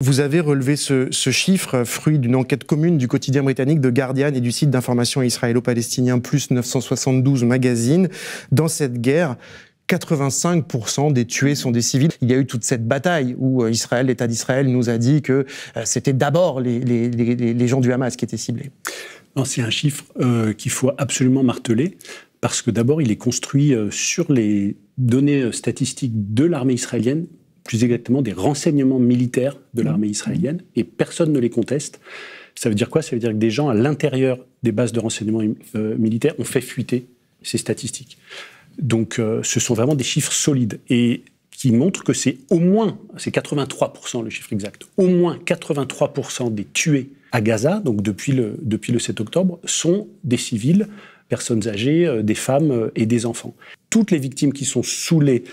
Vous avez relevé ce chiffre, fruit d'une enquête commune du quotidien britannique The Guardian et du site d'information israélo-palestinien Plus 972 Magazine. Dans cette guerre, 85% des tués sont des civils. Il y a eu toute cette bataille où l'État d'Israël nous a dit que c'était d'abord les gens du Hamas qui étaient ciblés. Non, c'est un chiffre qu'il faut absolument marteler, parce que d'abord, il est construit sur les données statistiques de l'armée israélienne, plus exactement des renseignements militaires de l'armée israélienne, et personne ne les conteste. Ça veut dire quoi ? Ça veut dire que des gens à l'intérieur des bases de renseignements militaires ont fait fuiter ces statistiques. Donc ce sont vraiment des chiffres solides et qui montrent que c'est 83% le chiffre exact, au moins 83% des tués à Gaza, donc depuis le 7 octobre, sont des civils, personnes âgées, des femmes et des enfants. Toutes les victimes qui sont sous les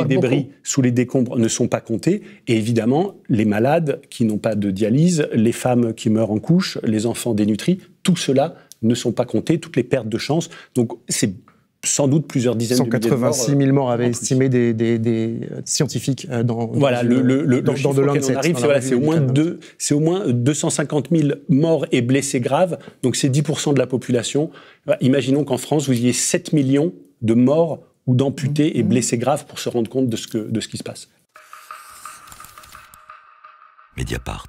débris, sous les décombres ne sont pas comptées. Et évidemment, les malades qui n'ont pas de dialyse, les femmes qui meurent en couche, les enfants dénutris, tout cela ne sont pas comptés, toutes les pertes de chance. Donc c'est sans doute plusieurs dizaines de milliers de morts. 186 000 morts avaient estimé des scientifiques dans voilà, le chiffre The auquel on arrive, c'est au moins 250 000 morts et blessés graves. Donc c'est 10% de la population. Imaginons qu'en France, vous ayez 7 millions de morts ou d'amputés et blessés graves pour se rendre compte de ce qui se passe. Mediapart.